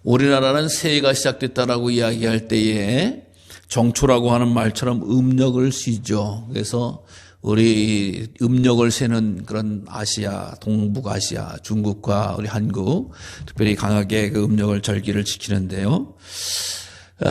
우리나라는 새해가 시작됐다라고 이야기할 때에 정초라고 하는 말처럼 음력을 쓰죠. 그래서 우리 음력을 세는 그런 아시아, 동북아시아, 중국과 우리 한국 특별히 강하게 그 음력을 절기를 지키는데요.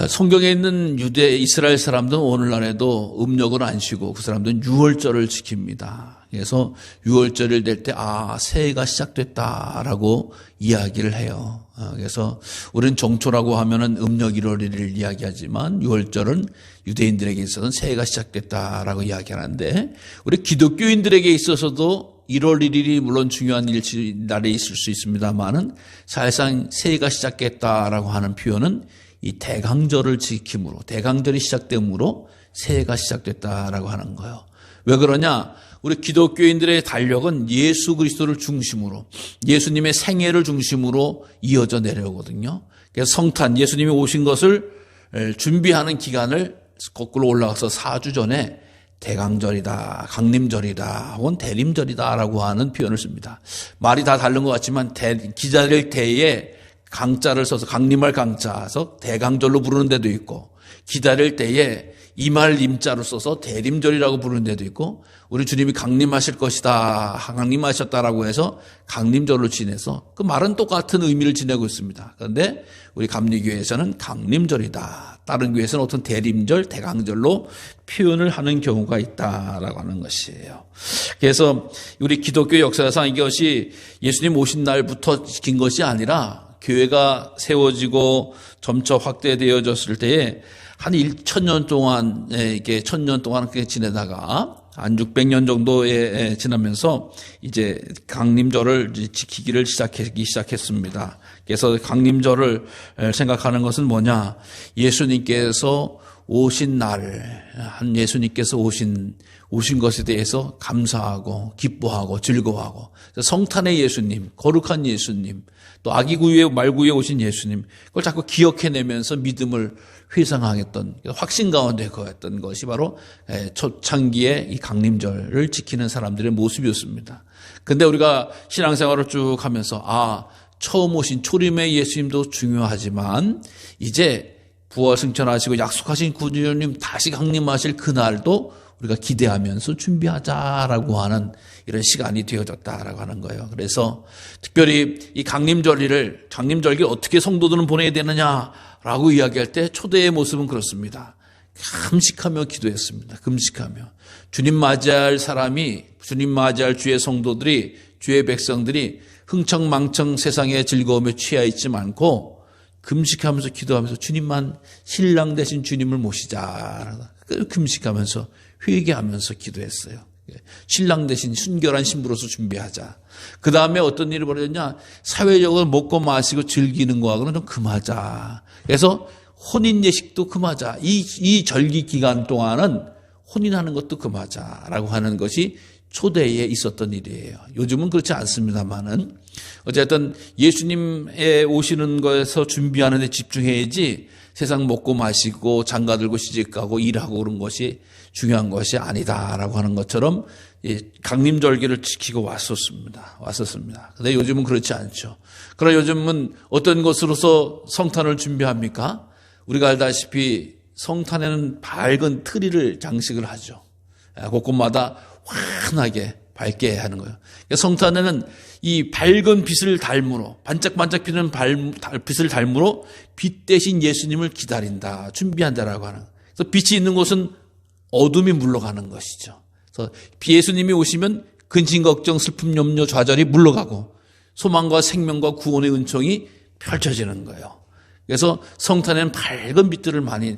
성경에 있는 유대 이스라엘 사람들은 오늘날에도 음력을 안 쉬고 그 사람들은 유월절을 지킵니다. 그래서 유월절을 될 때 새해가 시작됐다라고 이야기를 해요. 그래서 우리는 정초라고 하면은 음력 1월 1일 이야기하지만 유월절은 유대인들에게 있어서는 새해가 시작됐다라고 이야기하는데 우리 기독교인들에게 있어서도 1월 1일이 물론 중요한 날이 있을 수 있습니다만은 사실상 새해가 시작됐다라고 하는 표현은 이 대강절을 지킴으로 대강절이 시작됨으로 새해가 시작됐다라고 하는 거예요. 왜 그러냐? 우리 기독교인들의 달력은 예수 그리스도를 중심으로 예수님의 생애를 중심으로 이어져 내려오거든요. 그래서 성탄 예수님이 오신 것을 준비하는 기간을 거꾸로 올라가서 4주 전에 대강절이다, 강림절이다, 혹은 대림절이다라고 하는 표현을 씁니다. 말이 다 다른 것 같지만 기다릴 때에 강자를 써서 강림할 강자 서 대강절로 부르는 데도 있고 기다릴 때에 임할 임자로 써서 대림절이라고 부르는 데도 있고 우리 주님이 강림하실 것이다, 강림하셨다라고 해서 강림절로 지내서 그 말은 똑같은 의미를 지내고 있습니다. 그런데 우리 감리교회에서는 강림절이다, 다른 교회에서는 어떤 대림절, 대강절로 표현을 하는 경우가 있다라고 하는 것이에요. 그래서 우리 기독교 역사상 이것이 예수님 오신 날부터 지킨 것이 아니라 교회가 세워지고 점차 확대되어졌을 때에 한 1000년 동안, 이게 1000년 동안 그렇게 지내다가 한 600년 정도에 지나면서 이제 강림절을 지키기를 시작했습니다. 그래서 강림절을 생각하는 것은 뭐냐? 예수님께서 오신 날, 한 예수님께서 오신 것에 대해서 감사하고 기뻐하고 즐거워하고 성탄의 예수님, 거룩한 예수님, 또 아기 구유에 말구유에 오신 예수님, 그걸 자꾸 기억해내면서 믿음을 회상하겠던 확신 가운데 거했던 것이 바로 초창기에 이 강림절을 지키는 사람들의 모습이었습니다. 근데 우리가 신앙생활을 쭉 하면서 처음 오신 초림의 예수님도 중요하지만 이제 부활 승천하시고 약속하신 구주님 다시 강림하실 그날도 우리가 기대하면서 준비하자라고 하는 이런 시간이 되어졌다라고 하는 거예요. 그래서 특별히 이 강림절기를 어떻게 성도들은 보내야 되느냐라고 이야기할 때 초대의 모습은 그렇습니다. 금식하며 기도했습니다. 금식하며 주님 맞이할 사람이, 주님 맞이할 주의 성도들이, 주의 백성들이 흥청망청 세상의 즐거움에 취해 있지 않고 금식하면서 기도하면서 주님만, 신랑 되신 주님을 모시자. 금식하면서 회개하면서 기도했어요. 신랑 대신 순결한 신부로서 준비하자. 그 다음에 어떤 일이 벌어졌냐? 사회적으로 먹고 마시고 즐기는 거하고는 좀 금하자. 그래서 혼인 예식도 금하자. 이 절기 기간 동안은 혼인하는 것도 금하자라고 하는 것이 초대에 있었던 일이에요. 요즘은 그렇지 않습니다만은 어쨌든 예수님의 오시는 것에서 준비하는 데 집중해야지 세상 먹고 마시고 장가들고 시집가고 일하고 그런 것이 중요한 것이 아니다라고 하는 것처럼 강림절기를 지키고 왔었습니다. 그런데 요즘은 그렇지 않죠. 그러나 요즘은 어떤 것으로서 성탄을 준비합니까? 우리가 알다시피 성탄에는 밝은 트리를 장식을 하죠. 곳곳마다 환하게 밝게 하는 거예요. 성탄에는 이 밝은 빛을 달므로, 반짝반짝 피는 빛을 달므로 빛 대신 예수님을 기다린다, 준비한다라고 하는. 그래서 빛이 있는 곳은 어둠이 물러가는 것이죠. 그래서 예수님이 오시면 근심, 걱정, 슬픔, 염려, 좌절이 물러가고 소망과 생명과 구원의 은총이 펼쳐지는 거예요. 그래서 성탄에는 밝은 빛들을 많이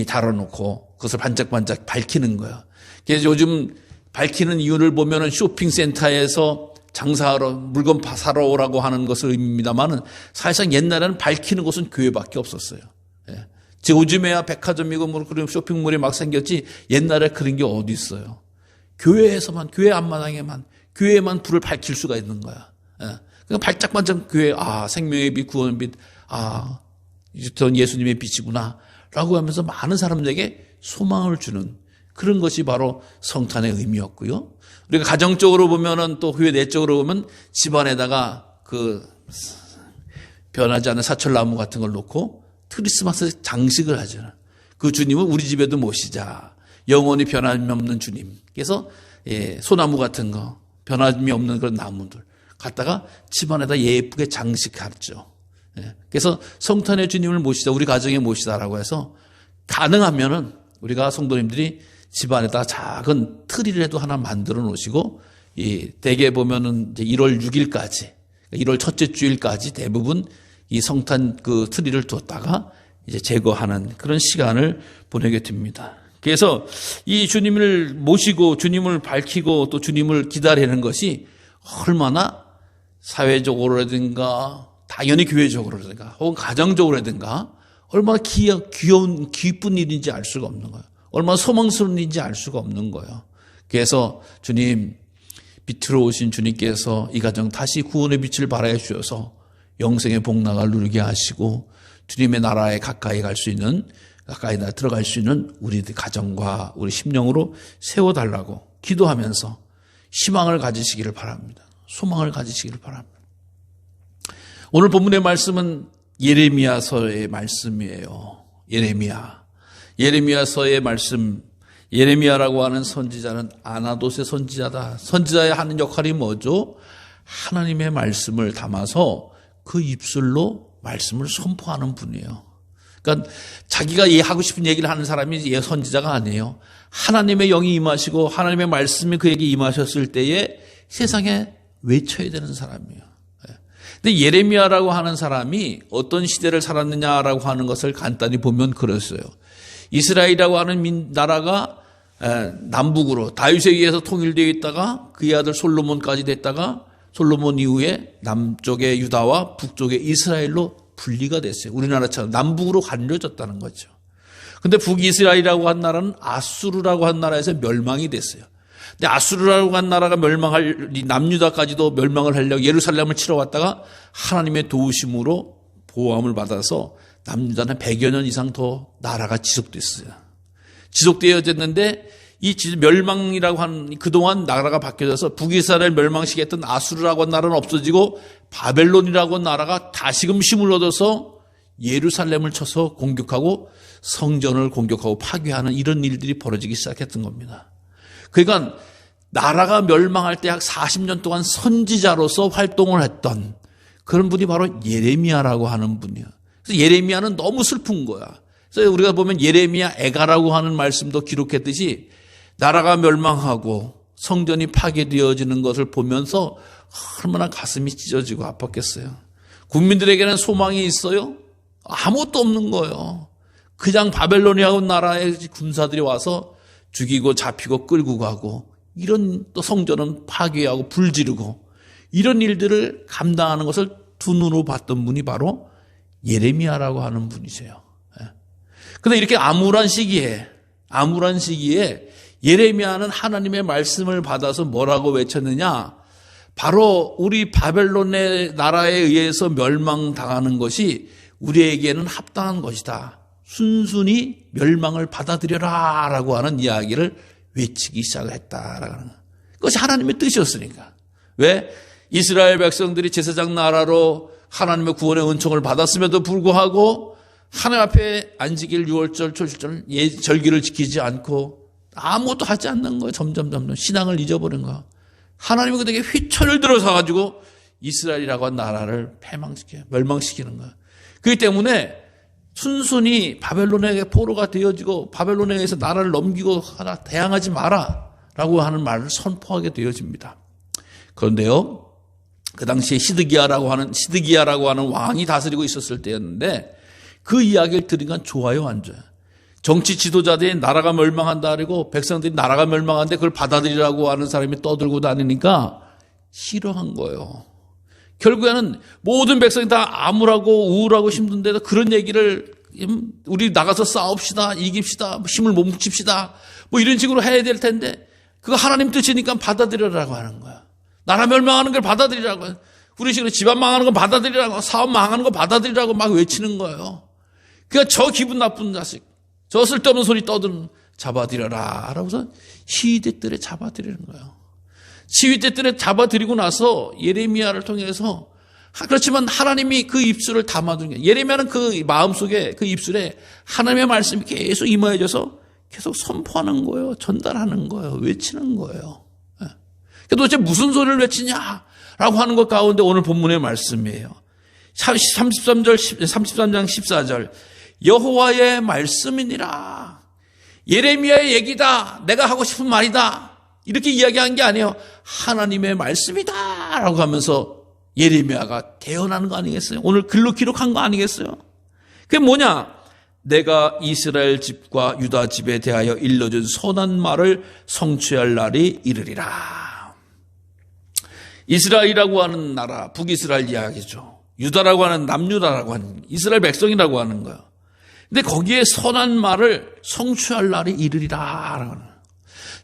달아놓고 그것을 반짝반짝 밝히는 거예요. 그래서 요즘 밝히는 이유를 보면은 쇼핑센터에서 장사하러 물건 사러 오라고 하는 것을 의미입니다만은 사실상 옛날에는 밝히는 곳은 교회밖에 없었어요. 요즘에야 백화점이고 그런 쇼핑몰이 막 생겼지 옛날에 그런 게 어디 있어요. 교회에서만, 교회 앞마당에만, 교회에만 불을 밝힐 수가 있는 거야. 그러니까 반짝반짝 교회, 생명의 빛, 구원의 빛, 전 예수님의 빛이구나 라고 하면서 많은 사람들에게 소망을 주는 그런 것이 바로 성탄의 의미였고요. 우리가 가정적으로 보면은 또 교회 내적으로 보면 집안에다가 변하지 않는 사철나무 같은 걸 놓고 크리스마스 장식을 하잖아요. 그 주님을 우리 집에도 모시자. 영원히 변함이 없는 주님. 그래서 소나무 같은 거, 변함이 없는 그런 나무들 갖다가 집안에다 예쁘게 장식하죠. 그래서 성탄의 주님을 모시자, 우리 가정에 모시다라고 해서 가능하면은 우리가 성도님들이 집안에다 작은 트리라도 하나 만들어 놓으시고, 대개 보면은 이제 1월 6일까지, 1월 첫째 주일까지 대부분 이 성탄 그 트리를 뒀다가 이제 제거하는 그런 시간을 보내게 됩니다. 그래서 이 주님을 모시고 주님을 밝히고 또 주님을 기다리는 것이 얼마나 사회적으로라든가 당연히 교회적으로라든가 혹은 가정적으로라든가 얼마나 귀여운 기쁜 일인지 알 수가 없는 거예요. 얼마나 소망스러운 일인지 알 수가 없는 거예요. 그래서 주님, 빛으로 오신 주님께서 이 가정 다시 구원의 빛을 발하여 주셔서 영생의 복락을 누리게 하시고 주님의 나라에 가까이 갈 수 있는, 가까이 들어갈 수 있는 우리 가정과 우리 심령으로 세워달라고 기도하면서 희망을 가지시기를 바랍니다. 소망을 가지시기를 바랍니다. 오늘 본문의 말씀은 예레미야서의 말씀이에요. 예레미야서의 말씀. 예레미야라고 하는 선지자는 아나돗의 선지자다. 선지자의 하는 역할이 뭐죠? 하나님의 말씀을 담아서 그 입술로 말씀을 선포하는 분이에요. 그러니까 자기가 하고 싶은 얘기를 하는 사람이 선지자가 아니에요. 하나님의 영이 임하시고 하나님의 말씀이 그에게 임하셨을 때에 세상에 외쳐야 되는 사람이에요. 근데 예레미야라고 하는 사람이 어떤 시대를 살았느냐라고 하는 것을 간단히 보면 그랬어요. 이스라엘이라고 하는 나라가 남북으로 다윗에 의해서 통일되어 있다가 그의 아들 솔로몬까지 됐다가 솔로몬 이후에 남쪽의 유다와 북쪽의 이스라엘로 분리가 됐어요. 우리나라처럼 남북으로 갈려졌다는 거죠. 근데 북이스라엘이라고 한 나라는 아수르라고 한 나라에서 멸망이 됐어요. 근데 아수르라고 한 나라가 멸망할, 남유다까지도 멸망을 하려고 예루살렘을 치러 왔다가 하나님의 도우심으로 보호함을 받아서 남유다는 100여 년 이상 더 나라가 지속됐어요. 지속되어졌는데 이 멸망이라고 한 그동안 나라가 바뀌어져서 북이스라엘 멸망시켰던 아수르라고 한 나라는 없어지고 바벨론이라고 한 나라가 다시금 힘을 얻어서 예루살렘을 쳐서 공격하고 성전을 공격하고 파괴하는 이런 일들이 벌어지기 시작했던 겁니다. 그러니까 나라가 멸망할 때 약 40년 동안 선지자로서 활동을 했던 그런 분이 바로 예레미야라고 하는 분이에요. 그래서 예레미야는 너무 슬픈 거야. 그래서 우리가 보면 예레미야 애가라고 하는 말씀도 기록했듯이 나라가 멸망하고 성전이 파괴되어지는 것을 보면서 얼마나 가슴이 찢어지고 아팠겠어요. 국민들에게는 소망이 있어요? 아무것도 없는 거예요. 그냥 바벨로니아 나라의 군사들이 와서 죽이고 잡히고 끌고 가고 이런 또 성전은 파괴하고 불지르고 이런 일들을 감당하는 것을 두 눈으로 봤던 분이 바로 예레미야라고 하는 분이세요. 그런데 이렇게 암울한 시기에 예레미야는 하나님의 말씀을 받아서 뭐라고 외쳤느냐? 바로 우리 바벨론의 나라에 의해서 멸망당하는 것이 우리에게는 합당한 것이다. 순순히 멸망을 받아들여라 라고 하는 이야기를 외치기 시작했다라는 거예요. 그것이 하나님의 뜻이었으니까. 왜? 이스라엘 백성들이 제사장 나라로 하나님의 구원의 은총을 받았음에도 불구하고 하나님 앞에 안식일, 6월절, 초실절, 절기를 지키지 않고 아무것도 하지 않는 거예요. 점점 신앙을 잊어버린 거예요. 하나님이 그들에게 휘천을 들어서 가지고 이스라엘이라고 한 나라를 멸망시키는 거예요. 그렇기 때문에 순순히 바벨론에게 포로가 되어지고 바벨론에 의해서 나라를 넘기고 하나 대항하지 마라 라고 하는 말을 선포하게 되어집니다. 그런데요, 그 당시에 시드기야라고 하는 왕이 다스리고 있었을 때였는데 그 이야기를 들으니까 좋아요, 안 좋아요? 정치 지도자들이 나라가 멸망한다 그러고 백성들이 나라가 멸망하는데 그걸 받아들이라고 하는 사람이 떠들고 다니니까 싫어한 거예요. 결국에는 모든 백성이 다 암울하고 우울하고 힘든데도 그런 얘기를 우리 나가서 싸웁시다, 이깁시다, 힘을 뭉칩시다 뭐 이런 식으로 해야 될 텐데 그거 하나님 뜻이니까 받아들이라고 하는 거야. 나라 멸망하는 걸 받아들이라고, 우리 식으로 집안 망하는 거 받아들이라고, 사업 망하는 거 받아들이라고 막 외치는 거예요. 그러니까 저 기분 나쁜 자식, 저 쓸데없는 소리 떠드는 잡아들여라 라고서 시위대들에 잡아들이는 거예요. 시위대들에 잡아들이고 나서 예레미야를 통해서 그렇지만 하나님이 그 입술을 담아둔 게, 예레미야는 그 마음속에, 그 입술에 하나님의 말씀이 계속 임하여져서 계속 선포하는 거예요. 전달하는 거예요. 외치는 거예요. 도대체 무슨 소리를 외치냐라고 하는 것 가운데 오늘 본문의 말씀이에요. 33장 14절. 여호와의 말씀이니라. 예레미야의 얘기다. 내가 하고 싶은 말이다. 이렇게 이야기한 게 아니에요. 하나님의 말씀이다 라고 하면서 예레미야가 대언하는 거 아니겠어요? 오늘 글로 기록한 거 아니겠어요? 그게 뭐냐? 내가 이스라엘 집과 유다 집에 대하여 일러준 선한 말을 성취할 날이 이르리라. 이스라엘이라고 하는 나라, 북이스라엘 이야기죠. 유다라고 하는 남유다라고 하는 이스라엘 백성이라고 하는 거예요. 근데 거기에 선한 말을 성취할 날이 이르리라.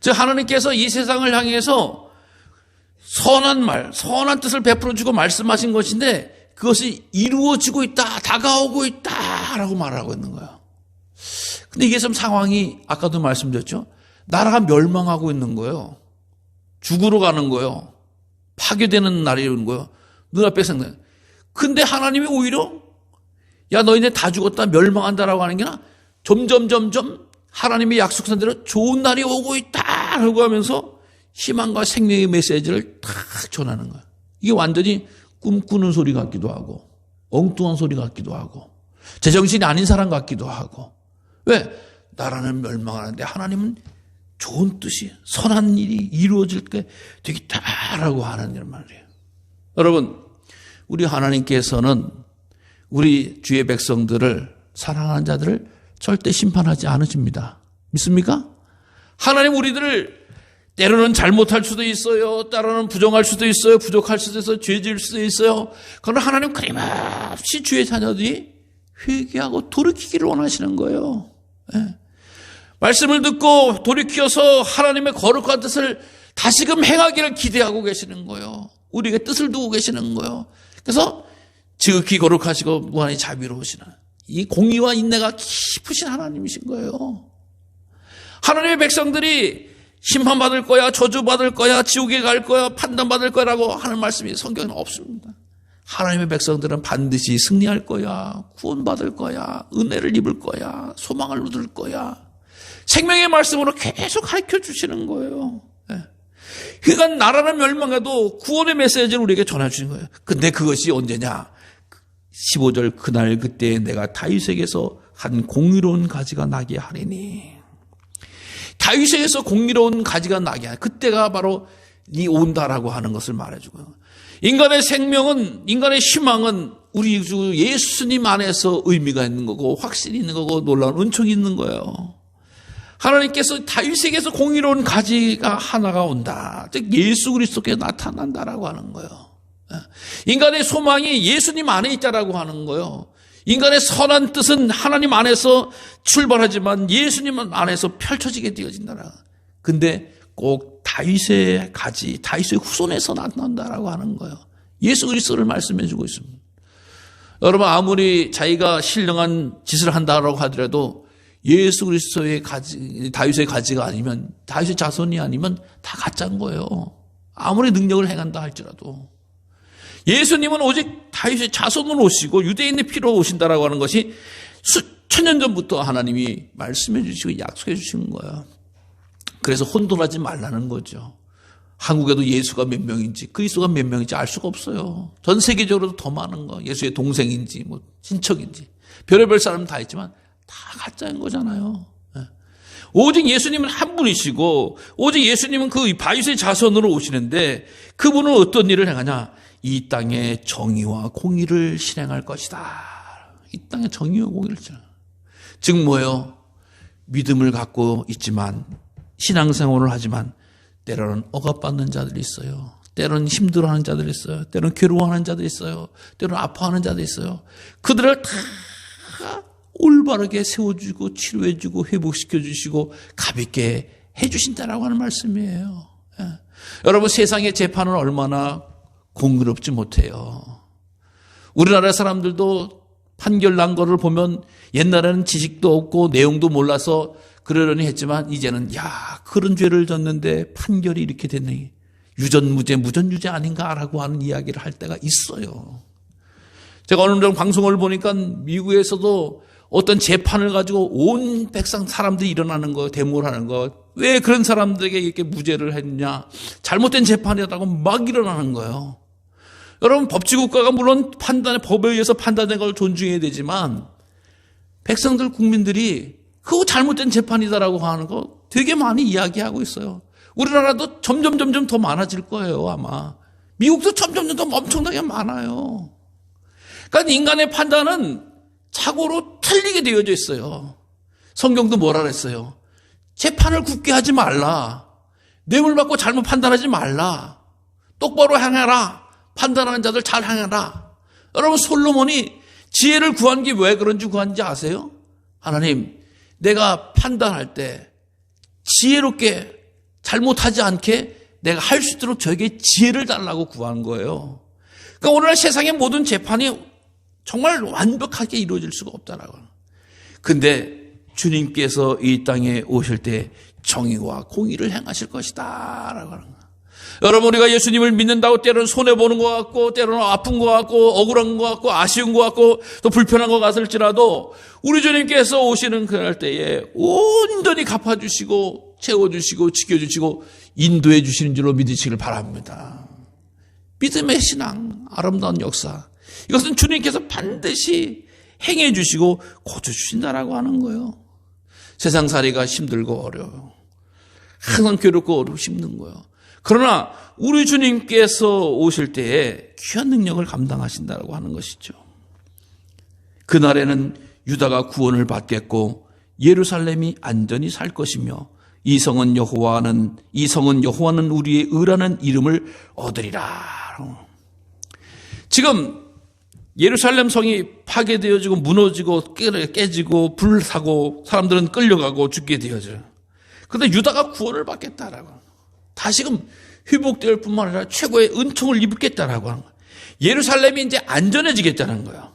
즉 하나님께서 이 세상을 향해서 선한 말, 선한 뜻을 베풀어주고 말씀하신 것인데 그것이 이루어지고 있다, 다가오고 있다라고 말하고 있는 거예요. 근데 이게 좀 상황이 아까도 말씀드렸죠. 나라가 멸망하고 있는 거예요. 죽으러 가는 거예요. 파괴되는 날이 오는 거예요. 눈앞에 생각해. 근데 하나님이 오히려 야 너희네 다 죽었다 멸망한다라고 하는 게 아니라 점점 하나님이 약속한 대로 좋은 날이 오고 있다라고 하면서 희망과 생명의 메시지를 탁 전하는 거예요. 이게 완전히 꿈꾸는 소리 같기도 하고 엉뚱한 소리 같기도 하고 제정신이 아닌 사람 같기도 하고. 왜? 나라는 멸망하는데 하나님은 좋은 뜻이 선한 일이 이루어질 게 되겠다라고 하는 일 말이에요. 여러분 우리 하나님께서는 우리 주의 백성들을 사랑하는 자들을 절대 심판하지 않으십니다. 믿습니까? 하나님 우리들을 때로는 잘못할 수도 있어요. 때로는 부정할 수도 있어요. 부족할 수도 있어요. 죄 지을 수도 있어요. 그러나 하나님 끊임없이 주의 자녀들이 회개하고 돌이키기를 원하시는 거예요. 네. 말씀을 듣고 돌이켜서 하나님의 거룩한 뜻을 다시금 행하기를 기대하고 계시는 거예요. 우리에게 뜻을 두고 계시는 거예요. 그래서 지극히 거룩하시고 무한히 자비로우시는 이 공의와 인내가 깊으신 하나님이신 거예요. 하나님의 백성들이 심판받을 거야, 저주받을 거야, 지옥에 갈 거야, 판단받을 거라고 하는 말씀이 성경에는 없습니다. 하나님의 백성들은 반드시 승리할 거야, 구원받을 거야, 은혜를 입을 거야, 소망을 얻을 거야. 생명의 말씀으로 계속 가르쳐 주시는 거예요. 그러니까 나라는 멸망해도 구원의 메시지를 우리에게 전해주신 거예요. 근데 그것이 언제냐? 15절 그날 그때 내가 다윗에게서 한 공의로운 가지가 나게 하리니. 다윗에게서 공의로운 가지가 나게 하리. 그때가 바로 이 온다라고 하는 것을 말해주고요. 인간의 생명은, 인간의 희망은 우리 주 예수님 안에서 의미가 있는 거고 확신이 있는 거고 놀라운 은총이 있는 거예요. 하나님께서 다윗에게서 공의로운 가지가 하나가 온다. 즉 예수 그리스도께 나타난다라고 하는 거예요. 인간의 소망이 예수님 안에 있다라고 하는 거예요. 인간의 선한 뜻은 하나님 안에서 출발하지만 예수님 안에서 펼쳐지게 되어진다. 근데 꼭 다윗의 가지, 다윗의 후손에서 나타난다라고 하는 거예요. 예수 그리스도를 말씀해 주고 있습니다. 여러분 아무리 자기가 신령한 짓을 한다라고 하더라도 예수 그리스도의 가지, 다윗의 가지가 아니면, 다윗의 자손이 아니면 다 가짜인 거예요. 아무리 능력을 행한다 할지라도. 예수님은 오직 다윗의 자손으로 오시고 유대인의 피로 오신다라고 하는 것이 수천 년 전부터 하나님이 말씀해 주시고 약속해 주시는 거예요. 그래서 혼돈하지 말라는 거죠. 한국에도 예수가 몇 명인지 그리스도가 몇 명인지 알 수가 없어요. 전 세계적으로도 더 많은 거. 예수의 동생인지 뭐 친척인지 별의별 사람 다 있지만 다 가짜인 거잖아요. 오직 예수님은 한 분이시고 오직 예수님은 그 다윗의 자손으로 오시는데 그분은 어떤 일을 행하냐? 이 땅에 정의와 공의를 실행할 것이다. 이 땅에 정의와 공의를 실행할. 즉 뭐예요? 믿음을 갖고 있지만 신앙생활을 하지만 때로는 억압받는 자들이 있어요. 때로는 힘들어하는 자들이 있어요. 때로는 괴로워하는 자들이 있어요. 때로는 아파하는 자들이 있어요. 그들을 다 올바르게 세워주고 치료해주고 회복시켜주시고 가볍게 해주신다라고 하는 말씀이에요. 여러분 세상의 재판은 얼마나 공의롭지 못해요. 우리나라 사람들도 판결 난 거를 보면 옛날에는 지식도 없고 내용도 몰라서 그러려니 했지만 이제는 야 그런 죄를 졌는데 판결이 이렇게 됐네. 유전무죄 무전유죄 아닌가라고 하는 이야기를 할 때가 있어요. 제가 어느 날 방송을 보니까 미국에서도 어떤 재판을 가지고 온 백성 사람들이 일어나는 거, 데모를 하는 거. 왜 그런 사람들에게 이렇게 무죄를 했냐. 잘못된 재판이었다고 막 일어나는 거예요. 여러분, 법치국가가 물론 법에 의해서 판단된 걸 존중해야 되지만 백성들, 국민들이 그거 잘못된 재판이다라고 하는 거 되게 많이 이야기하고 있어요. 우리나라도 점점 더 많아질 거예요, 아마. 미국도 점점 더 엄청나게 많아요. 그러니까 인간의 판단은 착오로 틀리게 되어져 있어요. 성경도 뭐라 그랬어요? 재판을 굳게 하지 말라. 뇌물 받고 잘못 판단하지 말라. 똑바로 행해라. 판단하는 자들 잘 행해라. 여러분, 솔로몬이 지혜를 구한 게 왜 그런지 구한지 아세요? 하나님, 내가 판단할 때 지혜롭게 잘못하지 않게 내가 할 수 있도록 저에게 지혜를 달라고 구한 거예요. 그러니까 오늘날 세상의 모든 재판이 정말 완벽하게 이루어질 수가 없다라고. 근데 주님께서 이 땅에 오실 때 정의와 공의를 행하실 것이다 라고 하는 거예요. 여러분, 우리가 예수님을 믿는다고 때로는 손해보는 것 같고, 때로는 아픈 것 같고, 억울한 것 같고, 아쉬운 것 같고, 또 불편한 것 같을지라도 우리 주님께서 오시는 그날 때에 온전히 갚아주시고 채워주시고 지켜주시고 인도해 주시는 줄로 믿으시길 바랍니다. 믿음의 신앙, 아름다운 역사, 이것은 주님께서 반드시 행해 주시고 고쳐주신다라고 하는 거예요. 세상살이가 힘들고 어려워요. 항상 괴롭고 어렵고 힘든 거예요. 그러나 우리 주님께서 오실 때에 귀한 능력을 감당하신다라고 하는 것이죠. 그날에는 유다가 구원을 받겠고 예루살렘이 안전히 살 것이며 이 성은 여호와는 우리의 의라는 이름을 얻으리라. 지금 예루살렘 성이 파괴되어지고 무너지고 깨지고 불타고 사람들은 끌려가고 죽게 되어져요. 그런데 유다가 구원을 받겠다라고. 다시금 회복될 뿐만 아니라 최고의 은총을 입겠다라고 하는 거예요. 예루살렘이 이제 안전해지겠다는 거예요.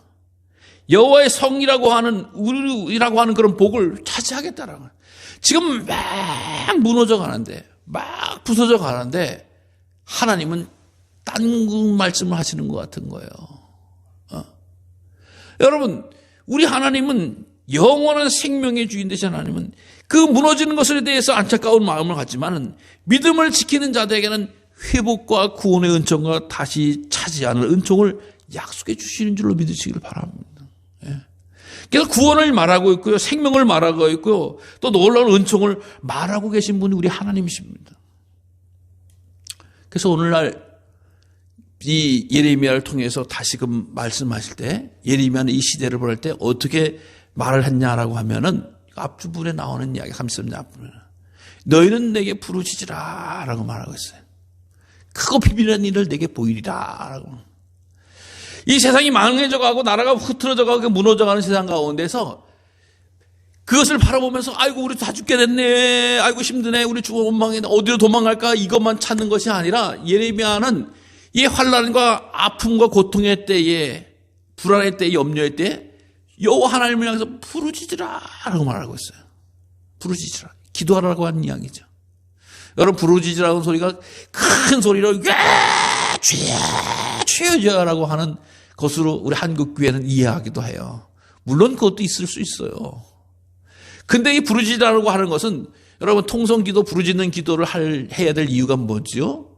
여호와의 성이라고 하는 우리라고 하는 그런 복을 차지하겠다라는 거예요. 지금 막 무너져 가는데, 막 부서져 가는데 하나님은 딴 말씀을 하시는 것 같은 거예요. 여러분, 우리 하나님은 영원한 생명의 주인 되신 하나님은 그 무너지는 것에 대해서 안타까운 마음을 갖지만 믿음을 지키는 자들에게는 회복과 구원의 은총과 다시 차지하는 은총을 약속해 주시는 줄로 믿으시길 바랍니다. 그래서 구원을 말하고 있고요, 생명을 말하고 있고요, 또 놀라운 은총을 말하고 계신 분이 우리 하나님이십니다. 그래서 오늘날 이 예레미야를 통해서 다시금 말씀하실 때 예레미야는 이 시대를 볼 때 어떻게 말을 했냐라고 하면은 앞부분에 나오는 이야기 33절 앞부분에 너희는 내게 부르짖으라 라고 말하고 있어요. 크고 비밀한 일을 내게 보이리라 라고. 이 세상이 망해져가고 나라가 흐트러져가고 무너져가는 세상 가운데서 그것을 바라보면서 아이고 우리 다 죽게 됐네, 아이고 힘드네, 우리 죽어 원망해, 어디로 도망갈까, 이것만 찾는 것이 아니라 예레미야는 이 환난과 아픔과 고통의 때에, 불안의 때에, 염려의 때에 여호와 하나님을 향해서 부르짖으라 라고 말하고 있어요. 부르짖으라, 기도하라고 하는 이야기죠. 여러분, 부르짖으라는 소리가 큰 소리로 주여주여라고 하는 것으로 우리 한국 교회는 이해하기도 해요. 물론 그것도 있을 수 있어요. 근데 이 부르짖으라고 하는 것은 여러분, 통성기도, 부르짖는 기도를 해야 될 이유가 뭐죠?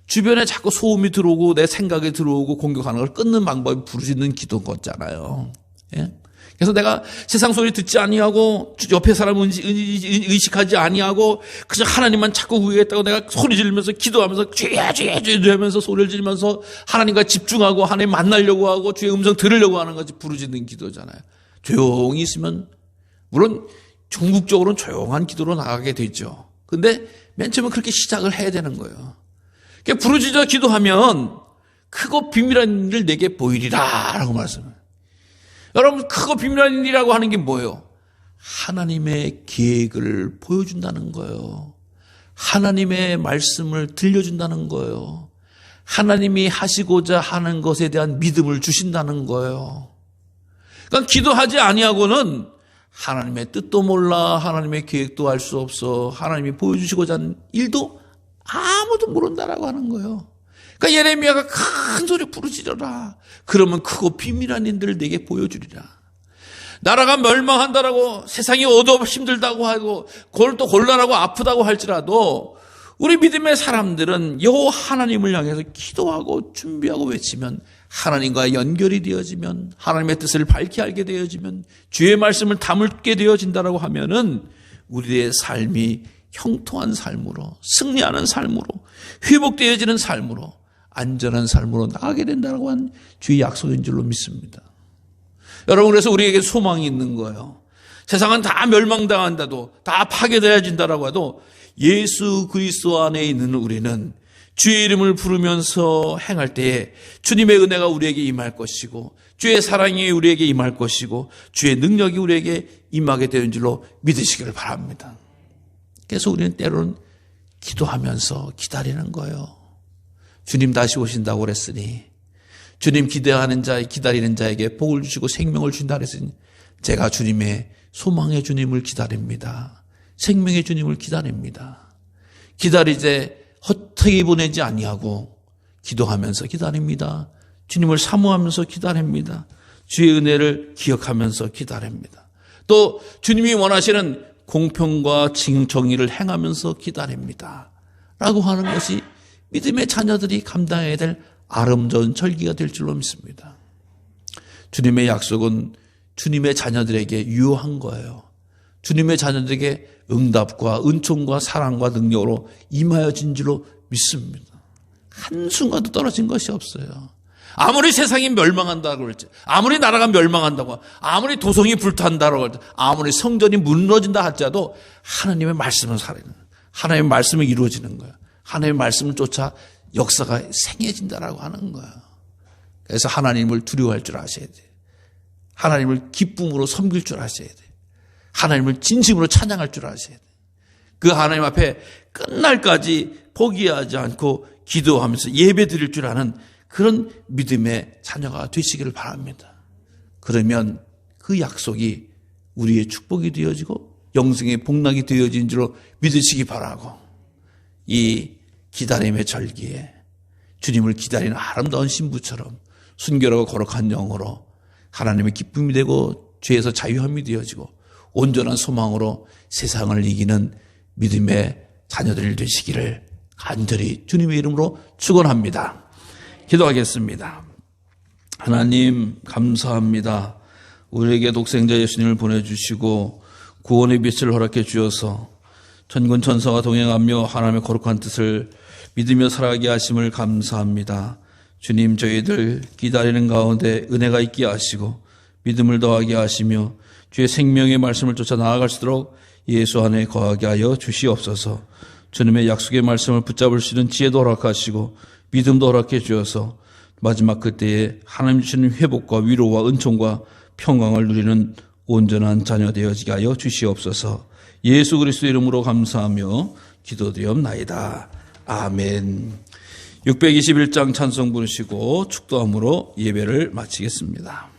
주변에 자꾸 소음이 들어오고 내 생각이 들어오고 공격하는 걸 끊는 방법이 부르짖는 기도인 거잖아요. 예? 그래서 내가 세상 소리 듣지 아니하고 옆에 사람 의식하지 아니하고 그냥 하나님만 찾고 구하겠다고 내가 소리 지르면서 기도하면서 주여 주여 주여 하면서 소리를 지르면서 하나님과 집중하고 하나님 만나려고 하고 주의 음성 들으려고 하는 것이 부르짖는 기도잖아요. 조용히 있으면 물론 궁극적으로는 조용한 기도로 나가게 되죠. 근데 맨 처음에 그렇게 시작을 해야 되는 거예요. 부르짖어 기도하면 크고 비밀한 일을 내게 보이리라 라고 말씀해요. 여러분, 크고 비밀한 일이라고 하는 게 뭐예요? 하나님의 계획을 보여준다는 거예요. 하나님의 말씀을 들려준다는 거예요. 하나님이 하시고자 하는 것에 대한 믿음을 주신다는 거예요. 그러니까 기도하지 아니하고는 하나님의 뜻도 몰라, 하나님의 계획도 알 수 없어, 하나님이 보여주시고자 하는 일도 아무도 모른다라고 하는 거예요. 그러니까 예레미야가 큰 소리 부르짖어라. 그러면 크고 비밀한 일들을 내게 보여주리라. 나라가 멸망한다라고, 세상이 어두워 힘들다고 하고, 또 곤란하고 아프다고 할지라도 우리 믿음의 사람들은 여호와 하나님을 향해서 기도하고 준비하고 외치면, 하나님과 연결이 되어지면, 하나님의 뜻을 밝히 알게 되어지면, 주의 말씀을 담게 되어진다라고 하면은 우리의 삶이 형통한 삶으로, 승리하는 삶으로, 회복되어지는 삶으로, 안전한 삶으로 나가게 된다고 한 주의 약속인 줄로 믿습니다. 여러분, 그래서 우리에게 소망이 있는 거예요. 세상은 다 멸망당한다도, 다 파괴되어진다라고 해도 예수 그리스도 안에 있는 우리는 주의 이름을 부르면서 행할 때에 주님의 은혜가 우리에게 임할 것이고, 주의 사랑이 우리에게 임할 것이고, 주의 능력이 우리에게 임하게 되는 줄로 믿으시기를 바랍니다. 그래서 우리는 때로는 기도하면서 기다리는 거예요. 주님 다시 오신다고 그랬으니, 주님 기대하는 자, 기다리는 자에게 복을 주시고 생명을 준다 그랬으니, 제가 주님의 소망의 주님을 기다립니다. 생명의 주님을 기다립니다. 기다리되 헛되이 보내지 아니하고 기도하면서 기다립니다. 주님을 사모하면서 기다립니다. 주의 은혜를 기억하면서 기다립니다. 또 주님이 원하시는 공평과 정의를 행하면서 기다립니다. 라고 하는 것이 믿음의 자녀들이 감당해야 될 아름다운 절기가 될 줄로 믿습니다. 주님의 약속은 주님의 자녀들에게 유효한 거예요. 주님의 자녀들에게 응답과 은총과 사랑과 능력으로 임하여진 줄로 믿습니다. 한순간도 떨어진 것이 없어요. 아무리 세상이 멸망한다고 할지, 아무리 나라가 멸망한다고, 아무리 도성이 불탄다고 할지, 아무리 성전이 무너진다 할지라도 하나님의 말씀은 살아있는 거예요. 하나님의 말씀은 이루어지는 거예요. 하나님의 말씀을 쫓아 역사가 생해진다라고 하는 거예요. 그래서 하나님을 두려워할 줄 아셔야 돼요. 하나님을 기쁨으로 섬길 줄 아셔야 돼요. 하나님을 진심으로 찬양할 줄 아셔야 돼요. 그 하나님 앞에 끝날까지 포기하지 않고 기도하면서 예배 드릴 줄 아는 그런 믿음의 자녀가 되시기를 바랍니다. 그러면 그 약속이 우리의 축복이 되어지고 영생의 복락이 되어진 줄로 믿으시기 바라고, 이 기다림의 절기에 주님을 기다리는 아름다운 신부처럼 순결하고 거룩한 영으로 하나님의 기쁨이 되고 죄에서 자유함이 되어지고 온전한 소망으로 세상을 이기는 믿음의 자녀들 되시기를 간절히 주님의 이름으로 축원합니다. 기도하겠습니다. 하나님 감사합니다. 우리에게 독생자 예수님을 보내주시고 구원의 빛을 허락해 주셔서 천군 천사와 동행하며 하나님의 거룩한 뜻을 믿으며 살아가게 하심을 감사합니다. 주님, 저희들 기다리는 가운데 은혜가 있게 하시고 믿음을 더하게 하시며 주의 생명의 말씀을 쫓아 나아갈수록 예수 안에 거하게 하여 주시옵소서. 주님의 약속의 말씀을 붙잡을 수 있는 지혜도 허락하시고 믿음도 허락해 주셔서 마지막 그때에 하나님 주시는 회복과 위로와 은총과 평강을 누리는 온전한 자녀 되어지게 하여 주시옵소서. 예수 그리스도 이름으로 감사하며 기도드리옵나이다. 아멘. 621장 찬송 부르시고 축도함으로 예배를 마치겠습니다.